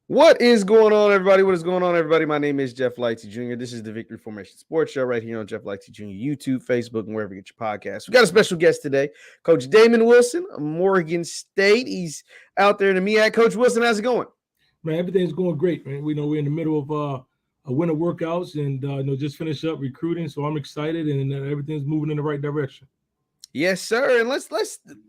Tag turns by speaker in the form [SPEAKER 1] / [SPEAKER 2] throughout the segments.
[SPEAKER 1] What is going on, everybody? What is going on, everybody? My name is JeffLightsyJr. This is the Victory Formation Sports Show right here on JeffLightsYJr, YouTube, Facebook, and wherever you get your podcasts. We got a special guest today, Coach Damon Wilson of Morgan State. He's out there in the MEAC. Coach Wilson, how's it going?
[SPEAKER 2] Man, everything's going great, man. We know we're in the middle of winter workouts and just finished up recruiting, so I'm excited and everything's moving in the right direction.
[SPEAKER 1] Yes, sir. And let's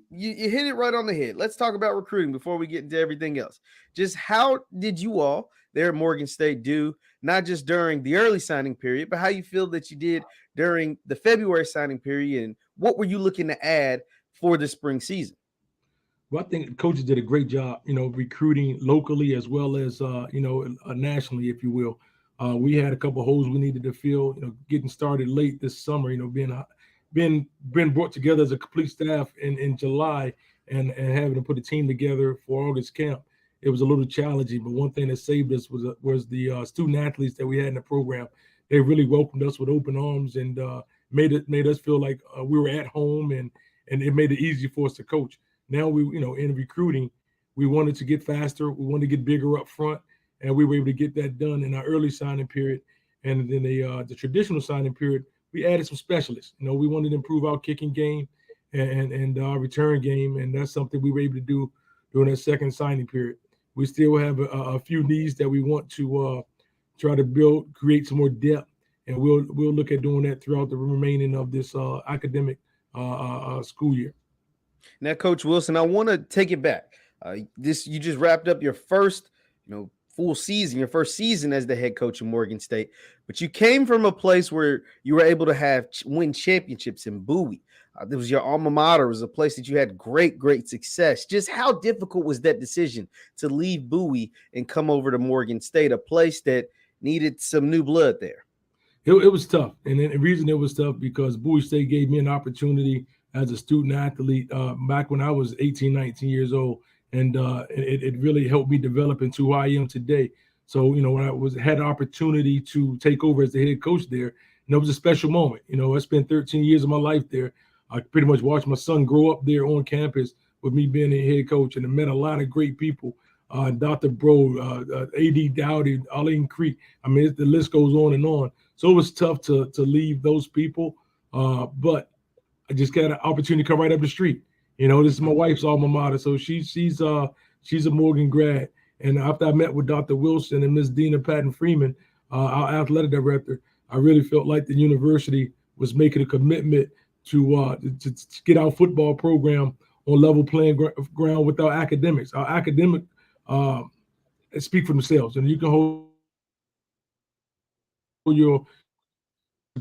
[SPEAKER 1] you hit it right on the head. Let's talk about recruiting before we get into everything else. Just how did you all there at Morgan State do, not just during the early signing period, but how you feel that you did during the February signing period, and what were you looking to add for the spring season?
[SPEAKER 2] Well, I think the coaches did a great job, recruiting locally as well as nationally, if you will. We had a couple of holes we needed to fill, getting started late this summer, being brought together as a complete staff in July and having to put a team together for August camp. It was a little challenging, but one thing that saved us was the student athletes that we had in the program. They really welcomed us with open arms and made us feel like we were at home, and it made it easy for us to coach. Now in recruiting, we wanted to get faster, we wanted to get bigger up front, and we were able to get that done in our early signing period. And then the traditional signing period, we added some specialists. We wanted to improve our kicking game and our return game, and that's something we were able to do during that second signing period. We still have a few needs that we want to try to create some more depth, and we'll look at doing that throughout the remaining of this academic school year.
[SPEAKER 1] Now, Coach Wilson, I want to take it back. You just wrapped up your first, full season, your first season as the head coach of Morgan State, but you came from a place where you were able to win championships in Bowie. It was your alma mater. It was a place that you had great success. Just how difficult was that decision to leave Bowie and come over to Morgan State, a place that needed some new blood there?
[SPEAKER 2] It was tough, and the reason it was tough because Bowie State gave me an opportunity as a student athlete back when I was 18, 19 years old. And it really helped me develop into who I am today. So, when I had an opportunity to take over as the head coach there, it was a special moment. I spent 13 years of my life there. I pretty much watched my son grow up there on campus with me being a head coach, and I met a lot of great people. Dr. Bro, A.D. Dowdy, Arlene Creek. I mean, the list goes on and on. So it was tough to leave those people, but I just got an opportunity to come right up the street. This is my wife's alma mater, so she's a Morgan grad. And after I met with Dr. Wilson and Ms. Dina Patton Freeman, our athletic director, I really felt like the university was making a commitment to get our football program on level playing ground with our academics. Our academic speak for themselves, and you can hold your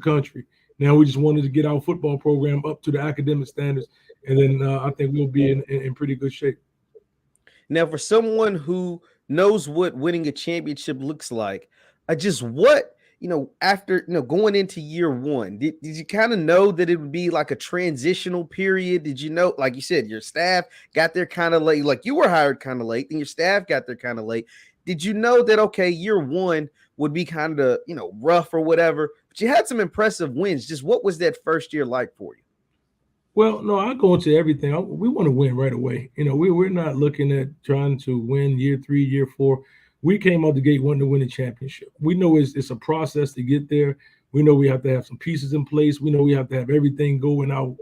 [SPEAKER 2] country. Now we just wanted to get our football program up to the academic standards, and then I think we'll be in pretty good shape.
[SPEAKER 1] Now, for someone who knows what winning a championship looks like, after going into year one, did you kind of know that it would be like a transitional period? Did you know, like you said, your staff got there kind of late, like you were hired kind of late, and your staff got there kind of late. Did you know that, okay, year one would be kind of, rough or whatever, but you had some impressive wins? Just what was that first year like for you?
[SPEAKER 2] Well, no, I go into everything. We want to win right away. We're not looking at trying to win year 3, year 4. We came out the gate wanting to win a championship. We know it's a process to get there. We know we have to have some pieces in place. We know we have to have everything going out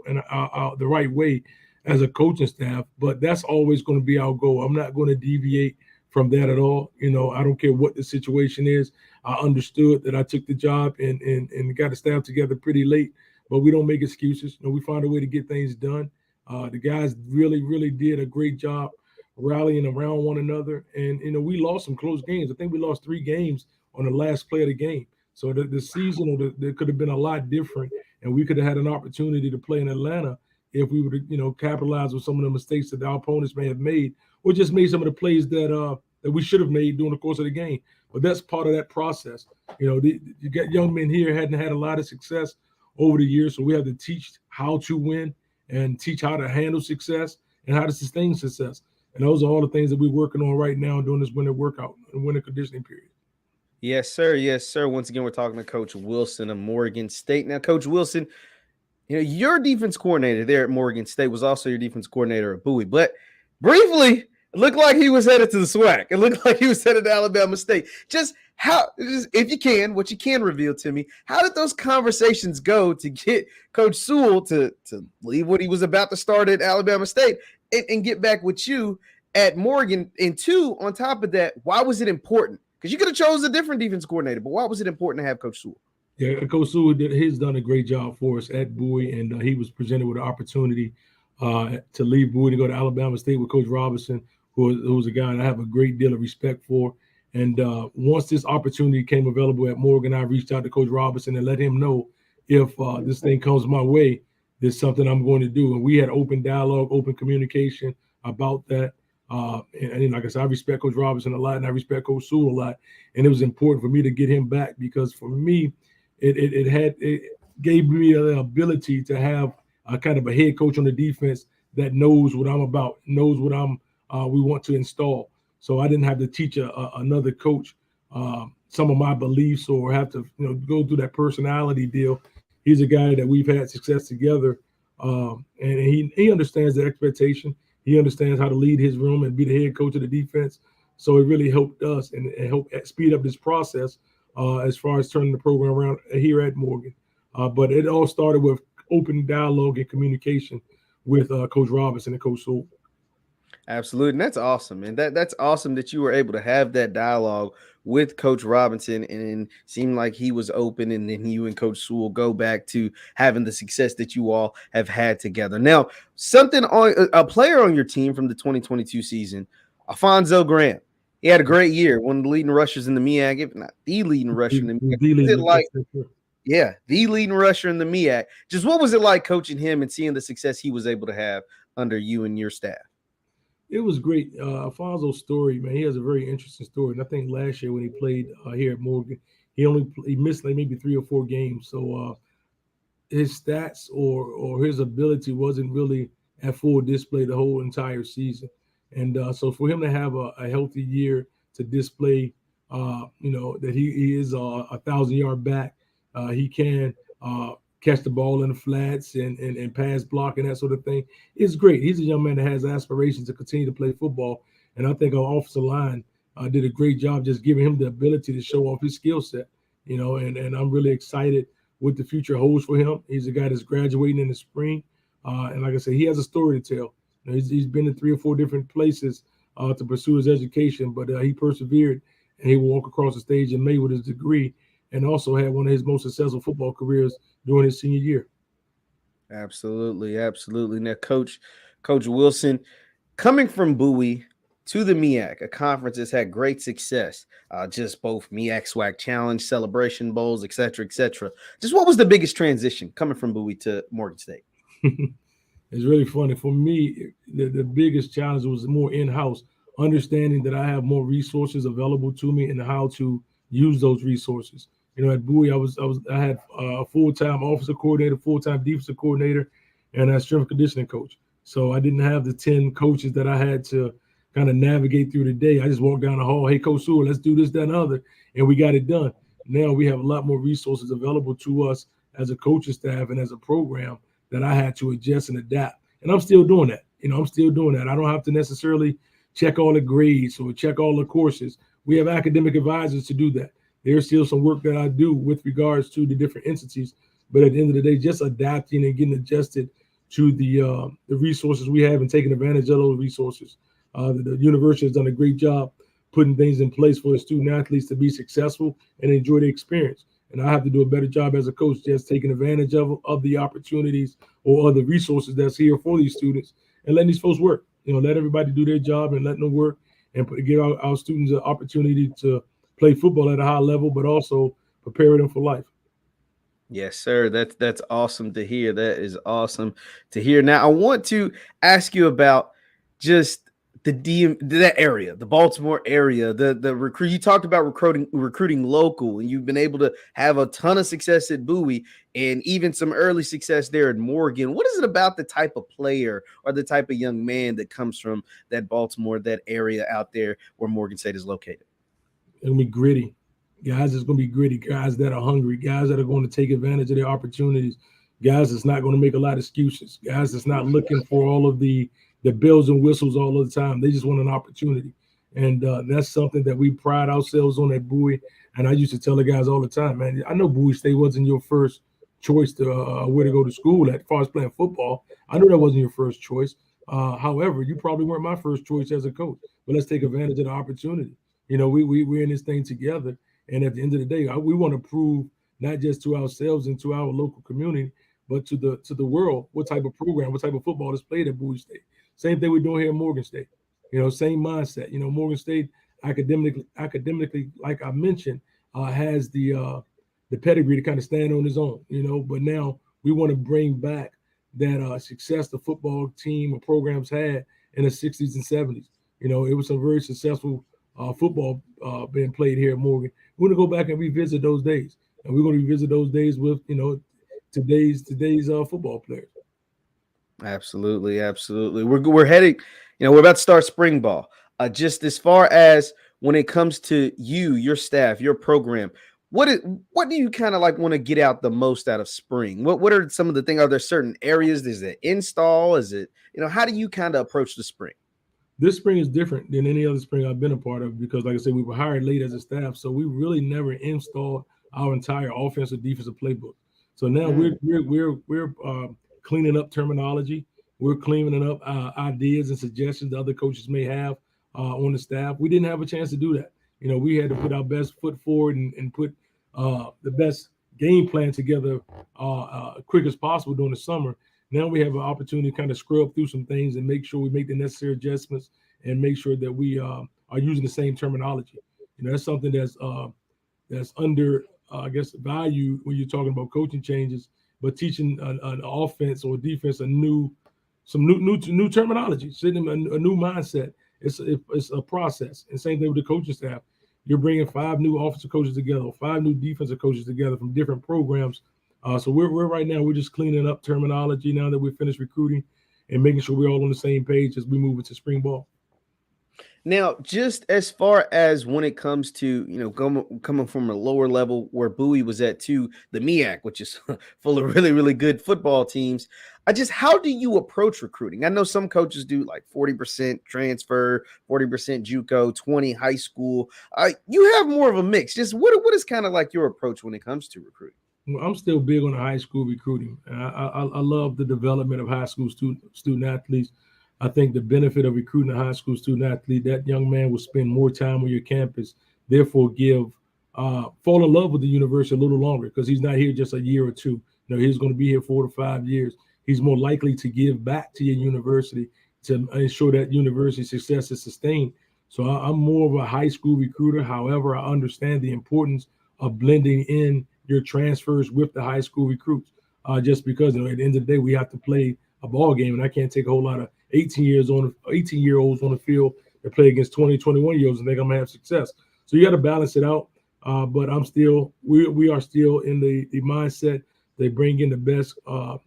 [SPEAKER 2] the right way as a coaching staff. But that's always going to be our goal. I'm not going to deviate from that at all. I don't care what the situation is. I understood that I took the job and got the staff together pretty late. But we don't make excuses. We find a way to get things done. The guys really did a great job rallying around one another. And, we lost some close games. I think we lost 3 games on the last play of the game. So the season there could have been a lot different, and we could have had an opportunity to play in Atlanta if we would have, capitalized on some of the mistakes that our opponents may have made, or just made some of the plays that we should have made during the course of the game. But that's part of that process. You got young men here hadn't had a lot of success over the years, so we have to teach how to win and teach how to handle success and how to sustain success. And those are all the things that we're working on right now during this winter workout and winter conditioning period.
[SPEAKER 1] Yes, sir. Yes, sir. Once again, we're talking to Coach Wilson of Morgan State. Now, Coach Wilson, your defense coordinator there at Morgan State was also your defense coordinator at Bowie. But briefly, It looked like he was headed to the SWAC. It looked like he was headed to Alabama State. If you can, what you can reveal to me, how did those conversations go to get Coach Sewell to leave what he was about to start at Alabama State and get back with you at Morgan? And two, on top of that, why was it important? Because you could have chose a different defense coordinator, but why was it important to have Coach Sewell?
[SPEAKER 2] Yeah, Coach Sewell he's done a great job for us at Bowie, and he was presented with an opportunity to leave Bowie to go to Alabama State with Coach Robinson, who's a guy I have a great deal of respect for. And once this opportunity came available at Morgan, I reached out to Coach Robinson and let him know if this thing comes my way, there's something I'm going to do. And we had open dialogue, open communication about that. And like I said, I respect Coach Robinson a lot, and I respect Coach Sewell a lot. And it was important for me to get him back because for me, it gave me the ability to have a kind of a head coach on the defense that knows what I'm about, knows what we want to install. So I didn't have to teach another coach some of my beliefs or have to go through that personality deal. He's a guy that we've had success together, and he understands the expectation. He understands how to lead his room and be the head coach of the defense. So it really helped us and helped speed up this process as far as turning the program around here at Morgan. But it all started with open dialogue and communication with Coach Robinson and Coach Sewell.
[SPEAKER 1] Absolutely. And that's awesome. And that's awesome that you were able to have that dialogue with Coach Robinson and seemed like he was open, and then you and Coach Sewell go back to having the success that you all have had together. Now, a player on your team from the 2022 season, Alfonso Graham. He had a great year, one of the leading rushers in the MEAC, if not the leading rusher in the MEAC. The leading rusher in the MEAC. Just what was it like coaching him and seeing the success he was able to have under you and your staff?
[SPEAKER 2] It was great. Alfonso's story, man, he has a very interesting story. And I think last year when he played here at Morgan, he missed like maybe 3 or 4 games. So his stats or his ability wasn't really at full display the whole entire season. And so for him to have a healthy year to display, that he is a 1,000-yard back, he can catch the ball in the flats and pass block and that sort of thing. It's great. He's a young man that has aspirations to continue to play football. And I think our offensive line did a great job just giving him the ability to show off his skill set, and I'm really excited what the future holds for him. He's a guy that's graduating in the spring. And like I said, he has a story to tell. He's been in 3 or 4 different places to pursue his education, but he persevered, and he will walk across the stage in May with his degree, and also had one of his most successful football careers during his senior year.
[SPEAKER 1] Absolutely. Now, Coach Wilson, coming from Bowie to the MEAC, a conference that's had great success, just both MEAC SWAC Challenge, Celebration Bowls, et cetera, et cetera. Just what was the biggest transition coming from Bowie to Morgan State?
[SPEAKER 2] It's really funny. For me, the biggest challenge was more in-house, understanding that I have more resources available to me and how to use those resources. At Bowie, I had a full-time offensive coordinator, full-time defensive coordinator, and a strength and conditioning coach. So I didn't have the 10 coaches that I had to kind of navigate through the day. I just walked down the hall, hey, Coach Sewell, let's do this, that, and other, and we got it done. Now we have a lot more resources available to us as a coaching staff and as a program that I had to adjust and adapt. And I'm still doing that. I'm still doing that. I don't have to necessarily check all the grades or check all the courses. We have academic advisors to do that. There's still some work that I do with regards to the different entities, but at the end of the day, just adapting and getting adjusted to the resources we have and taking advantage of those resources. The university has done a great job putting things in place for the student athletes to be successful and enjoy the experience. And I have to do a better job as a coach, just taking advantage of the opportunities or other resources that's here for these students and letting these folks work. Let everybody do their job and letting them work and give our students an opportunity to play football at a high level, but also prepare them for life.
[SPEAKER 1] Yes, sir. That's awesome to hear. That is awesome to hear. Now, I want to ask you about just that area, the Baltimore area, the recruit. You talked about recruiting local, and you've been able to have a ton of success at Bowie and even some early success there at Morgan. What is it about the type of player or the type of young man that comes from that Baltimore, that area out there where Morgan State is located?
[SPEAKER 2] It's going to be gritty. Guys that's going to be gritty, guys that are hungry, guys that are going to take advantage of their opportunities, guys that's not going to make a lot of excuses, guys that's not looking for all of the the bells and whistles all the time. They just want an opportunity. And that's something that we pride ourselves on at Bowie. And I used to tell the guys all the time, man, I know Bowie State wasn't your first choice to where to go to school at, as far as playing football. I know that wasn't your first choice. However, you probably weren't my first choice as a coach. But let's take advantage of the opportunity. We're in this thing together. And at the end of the day, we want to prove not just to ourselves and to our local community, but to the world what type of program, what type of football is played at Bowie State. Same thing we're doing here in Morgan State. Same mindset. Morgan State academically, like I mentioned, has the pedigree to kind of stand on its own. But now we want to bring back that success the football team or programs had in the 60s and 70s. It was some very successful football being played here at Morgan. We're going to go back and revisit those days, and we're going to revisit those days with today's football players.
[SPEAKER 1] Absolutely. We're heading. We're about to start spring ball. Just as far as when it comes to your staff, your program, what do you kind of like want to get out the most out of spring? What are some of the things? Are there certain areas? Is it install? Is it how do you kind of approach the spring?
[SPEAKER 2] This spring is different than any other spring I've been a part of because, like I said, we were hired late as a staff, so we really never installed our entire offensive defensive playbook. So now we're cleaning up terminology. We're cleaning up ideas and suggestions that other coaches may have on the staff. We didn't have a chance to do that. We had to put our best foot forward and put the best game plan together quick as possible during the summer. Now we have an opportunity to kind of scrub through some things and make sure we make the necessary adjustments and make sure that we are using the same terminology. That's something that's under, I guess, value when you're talking about coaching changes, but teaching an offense or defense some new terminology, sitting a new mindset. It's a process. And same thing with the coaching staff. You're bringing 5 new offensive coaches together, 5 new defensive coaches together from different programs. So we're right now, we're just cleaning up terminology now that we're finished recruiting and making sure we're all on the same page as we move into spring ball.
[SPEAKER 1] Now, just as far as when it comes to, coming from a lower level where Bowie was at to the MEAC, which is full of really, really good football teams, how do you approach recruiting? I know some coaches do like 40% transfer, 40% JUCO, 20 high school. You have more of a mix. Just what is kind of like your approach when it comes to recruiting?
[SPEAKER 2] Well, I'm still big on the high school recruiting. I love the development of high school student athletes. I think the benefit of recruiting a high school student athlete, that young man will spend more time on your campus, therefore fall in love with the university a little longer because he's not here just a year or two. He's going to be here 4 to 5 years. He's more likely to give back to your university to ensure that university success is sustained. So I'm more of a high school recruiter. However, I understand the importance of blending in your transfers with the high school recruits, just because at the end of the day, we have to play a ball game, and I can't take a whole lot of 18-year-olds on the field that play against 20, 21-year-olds and think I'm gonna have success. So you got to balance it out. But we are still in the mindset they bring in the best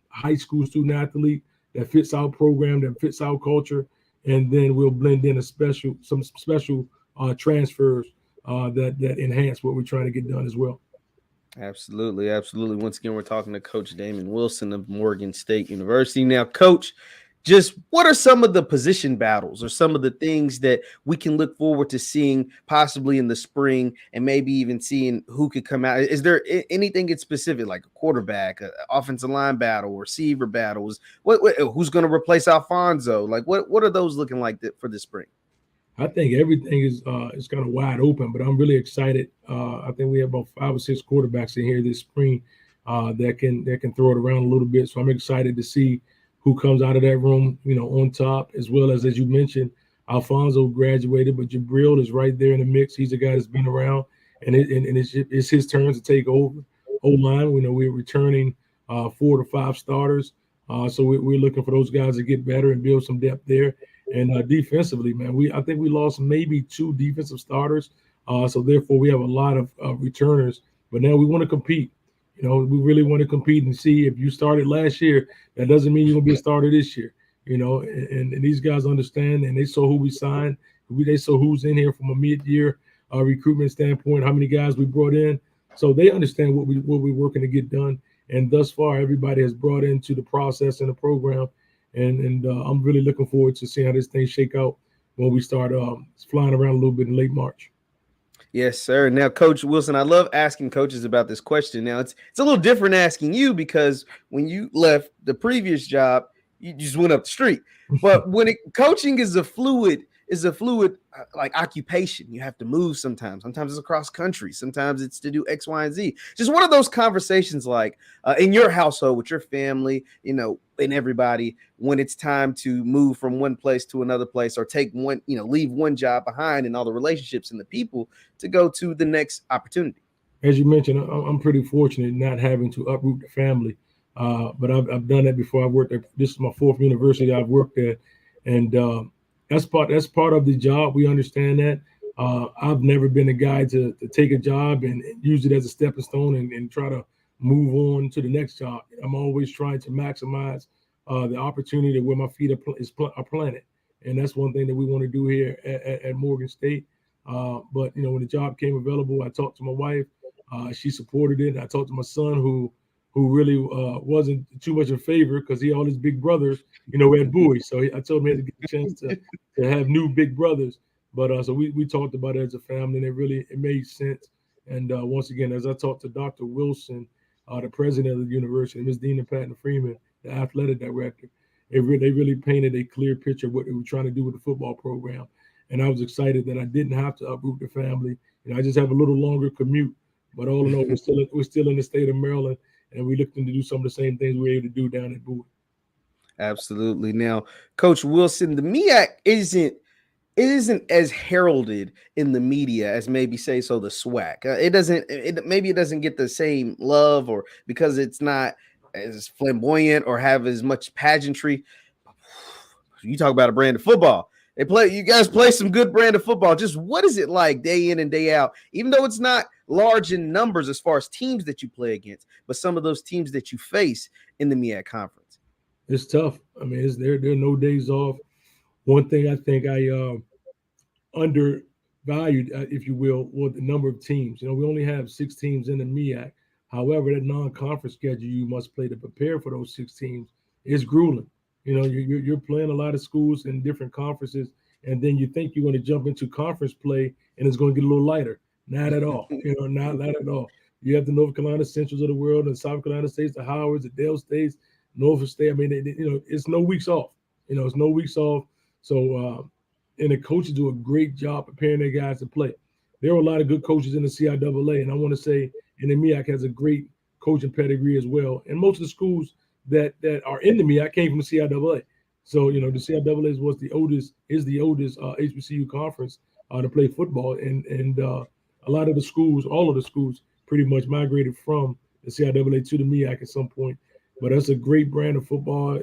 [SPEAKER 2] high school student athlete that fits our program, that fits our culture, and then we'll blend in some special transfers that enhance what we're trying to get done as well.
[SPEAKER 1] Absolutely. Once again, we're talking to Coach Damon Wilson of Morgan State University. Now, Coach, just what are some of the position battles or some of the things that we can look forward to seeing possibly in the spring and maybe even seeing who could come out? Is there anything in specific, like a quarterback, an offensive line battle, or receiver battles? Who's going to replace Alfonso? Like, what are those looking like for the spring?
[SPEAKER 2] I think everything is kind of wide open, but I'm really excited. I think we have about 5 or 6 quarterbacks in here this spring that can throw it around a little bit. So I'm excited to see who comes out of that room, on top, as well as you mentioned, Alfonso graduated, but Jabril is right there in the mix. He's a guy that's been around, and it's his turn to take over O-line. We're returning 4 to 5 starters, so we're looking for those guys to get better and build some depth there. And defensively, man, I think we lost maybe 2 defensive starters, so therefore we have a lot of returners. But now we want to compete. We really want to compete and see if you started last year, that doesn't mean you're going to be a starter this year. And these guys understand, and they saw who we signed. They saw who's in here from a mid-year recruitment standpoint, how many guys we brought in. So they understand what we're working to get done. And thus far, everybody has brought into the process and the program. and I'm really looking forward to seeing how this thing shake out when we start flying around a little bit in late March.
[SPEAKER 1] Yes, sir. Now, Coach Wilson, I love asking coaches about this question. Now, it's a little different asking you because when you left the previous job, you just went up the street. But when coaching is a fluid like occupation. You have to move sometimes. Sometimes it's across country. Sometimes it's to do X, Y, and Z. Just one of those conversations like in your household with your family, and everybody, when it's time to move from one place to another place or take one, leave one job behind and all the relationships and the people to go to the next opportunity.
[SPEAKER 2] As you mentioned, I'm pretty fortunate not having to uproot the family. But I've done that before. I've worked at, this is my fourth university I've worked at. And that's part of the job. We understand that. I've never been a guy to take a job and use it as a stepping stone and try to move on to the next job. I'm always trying to maximize the opportunity where my feet are planted. And that's one thing that we want to do here at Morgan State. But, when the job came available, I talked to my wife. She supported it. I talked to my son who really wasn't too much in favor because he had all his big brothers, at Bowie. So I told him he had to get a chance to have new big brothers. But so we talked about it as a family, and it made sense. And once again, as I talked to Dr. Wilson, the president of the university, Ms. Dina Patton Freeman, the athletic director, they really painted a clear picture of what they were trying to do with the football program. And I was excited that I didn't have to uproot the family. I just have a little longer commute. But all in all, we're still in the state of Maryland, and we're looking to do some of the same things we were able to do down at Bowie.
[SPEAKER 1] Absolutely. Now, Coach Wilson, the MEAC isn't as heralded in the media as maybe say so the SWAC. Maybe it doesn't get the same love, or because it's not as flamboyant or have as much pageantry. You talk about a brand of football. You guys play some good brand of football. Just what is it like day in and day out, even though it's not large in numbers as far as teams that you play against, but some of those teams that you face in the MEAC conference?
[SPEAKER 2] It's tough. I mean, there are no days off. One thing I think I undervalued, if you will, was the number of teams. We only have 6 teams in the MEAC. However, that non-conference schedule you must play to prepare for those 6 teams is grueling. You're playing a lot of schools in different conferences, and then you think you're going to jump into conference play and it's going to get a little lighter. Not at all. Not at all. You have the North Carolina Centrals of the world, and South Carolina States, the Howards, the Dale States, Norfolk State. I mean, it's no weeks off. It's no weeks off. So, and the coaches do a great job preparing their guys to play. There are a lot of good coaches in the CIAA, and I want to say, and the MEAC has a great coaching pedigree as well. And most of the schools that are in the MEAC came from the CIAA. So, the CIAA is the oldest HBCU conference to play football. And a lot of the schools, all of the schools, pretty much migrated from the CIAA to the MEAC at some point. But that's a great brand of football.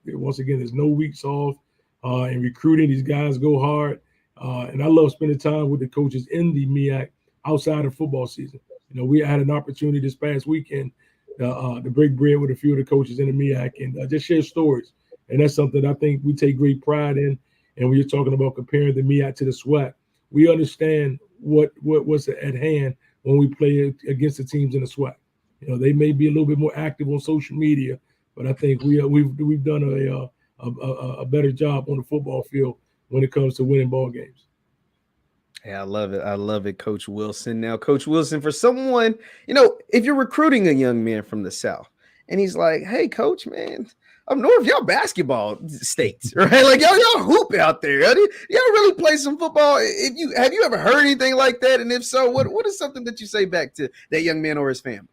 [SPEAKER 2] Once again, there's no weeks off. And recruiting, these guys go hard. And I love spending time with the coaches in the MEAC outside of football season. We had an opportunity this past weekend to break bread with a few of the coaches in the MEAC and just share stories. And that's something I think we take great pride in. And when you're talking about comparing the MEAC to the SWAC, we understand what's at hand when we play against the teams in the SWAC. They may be a little bit more active on social media, but I think we've done a better job on the football field when it comes to winning ball games.
[SPEAKER 1] Yeah, I love it. I love it, Coach Wilson. Now, Coach Wilson, for someone, if you're recruiting a young man from the South and he's like, hey, Coach, man, up north, y'all basketball states, right? Like y'all hoop out there. Y'all really play some football. Have you ever heard anything like that? And if so, what is something that you say back to that young man or his family?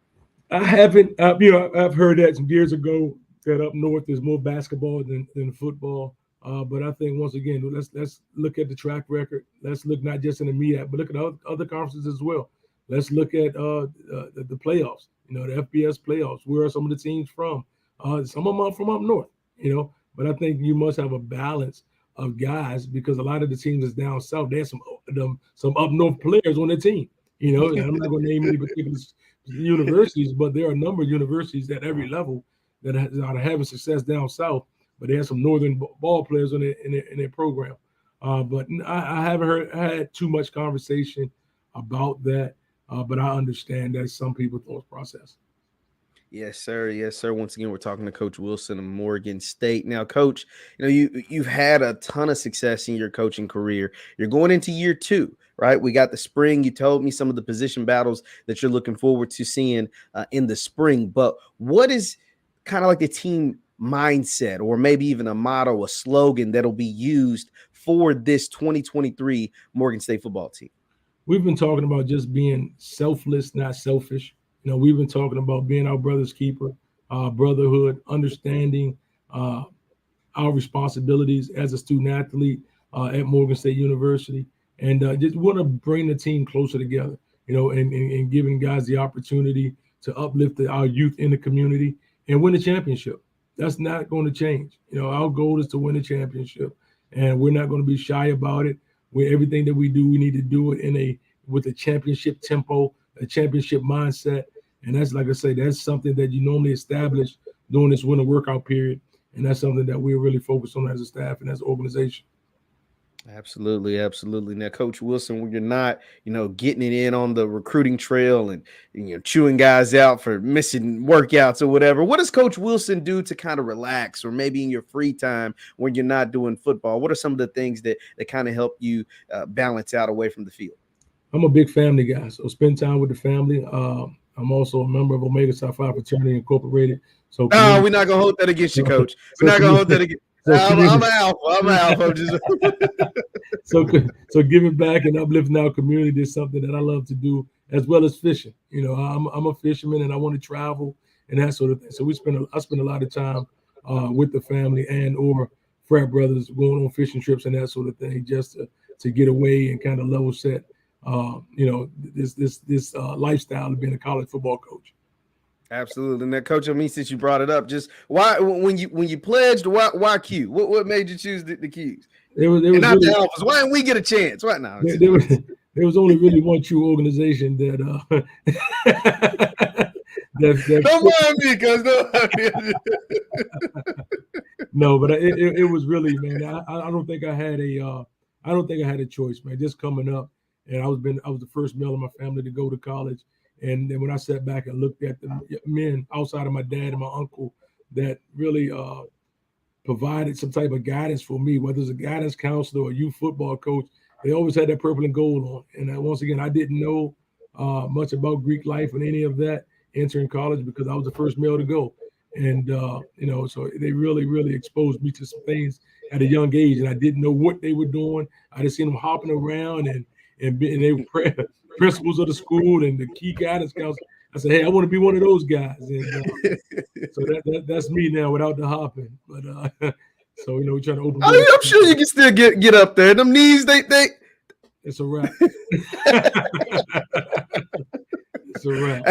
[SPEAKER 2] I haven't. I've heard that some years ago that up north there's more basketball than football. But I think once again, let's look at the track record. Let's look not just in the MEAC, but look at other conferences as well. Let's look at the playoffs. The FBS playoffs. Where are some of the teams from? Some of them are from up north. But I think you must have a balance of guys because a lot of the teams that's down south, they have some up north players on their team. And I'm not going to name any particular universities, but there are a number of universities at every level that are having success down south. But they have some northern ball players in their program. But I haven't had too much conversation about that. But I understand that some people thought process.
[SPEAKER 1] Yes, sir. Yes, sir. Once again, we're talking to Coach Wilson of Morgan State. Now, Coach, you've had a ton of success in your coaching career. You're going into year 2, right? We got the spring. You told me some of the position battles that you're looking forward to seeing in the spring. But what is kind of like the team mindset, or maybe even a motto, a slogan that'll be used for this 2023 Morgan State football team?
[SPEAKER 2] We've been talking about just being selfless, not selfish. We've been talking about being our brother's keeper, brotherhood, understanding our responsibilities as a student athlete at Morgan State University, and just want to bring the team closer together, and giving guys the opportunity to uplift our youth in the community and win a championship. That's not going to change. Our goal is to win a championship, and we're not going to be shy about it. With everything that we do, we need to do it with a championship tempo, a championship mindset. And that's, like I say, that's something that you normally establish during this winter workout period. And that's something that we're really focused on as a staff and as an organization.
[SPEAKER 1] Absolutely, absolutely. Now, Coach Wilson, when you're not, getting it in on the recruiting trail and chewing guys out for missing workouts or whatever, what does Coach Wilson do to kind of relax, or maybe in your free time when you're not doing football? What are some of the things that kind of help you balance out away from the field?
[SPEAKER 2] I'm a big family guy, so spend time with the family. I'm also a member of Omega Psi Phi Fraternity Incorporated. So
[SPEAKER 1] no, we're not gonna hold that against you, Coach. We're not gonna hold that against. I'm out. I'm out.
[SPEAKER 2] So giving back and uplifting our community is something that I love to do, as well as fishing. I'm a fisherman and I want to travel and that sort of thing. So I spend a lot of time with the family and or frat brothers going on fishing trips and that sort of thing, just to get away and kind of level set. This lifestyle of being a college football coach.
[SPEAKER 1] Absolutely. Now, Coach, since you brought it up, just why when you pledged, why Q? What made you choose the Qs?
[SPEAKER 2] It was
[SPEAKER 1] not
[SPEAKER 2] really,
[SPEAKER 1] the Alphas. Why didn't we get a chance? Right now,
[SPEAKER 2] there was only really one true organization that
[SPEAKER 1] don't mind me, cuz
[SPEAKER 2] no, but it was really, man. I don't think I had a choice, man. Just coming up, and I was the first male in my family to go to college. And then when I sat back and looked at the men outside of my dad and my uncle that really provided some type of guidance for me, whether it's a guidance counselor or a youth football coach, they always had that purple and gold on. And once again, I didn't know much about Greek life and any of that entering college because I was the first male to go. And, so they really, really exposed me to some things at a young age. And I didn't know what they were doing. I just seen them hopping around and they were principals of the school and the key guidance counselor. I said, hey, I want to be one of those guys. And so that's me now without the hopping. But so we're trying to open.
[SPEAKER 1] I'm sure you can still get up there. Them knees, they
[SPEAKER 2] it's a wrap. It's a wrap.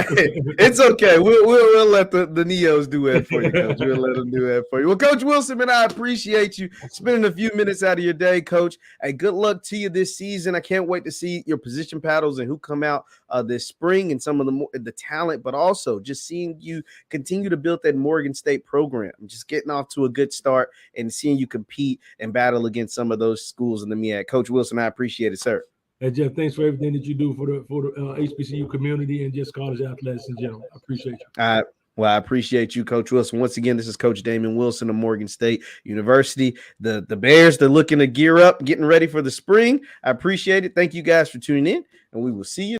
[SPEAKER 1] It's okay. We'll let the Neos do it for you, Coach. We'll let them do that for you. Well, Coach Wilson, man, I appreciate you spending a few minutes out of your day, Coach. Hey, good luck to you this season. I can't wait to see your position paddles and who come out this spring and some of the talent, but also just seeing you continue to build that Morgan State program. Just getting off to a good start and seeing you compete and battle against some of those schools in the MEAC. Coach Wilson, I appreciate it, sir.
[SPEAKER 2] Hey, Jeff, thanks for everything that you do for the HBCU community and just college athletics in general. I appreciate you.
[SPEAKER 1] Well, I appreciate you, Coach Wilson. Once again, this is Coach Damon Wilson of Morgan State University. The Bears, they're looking to gear up, getting ready for the spring. I appreciate it. Thank you guys for tuning in, and we will see you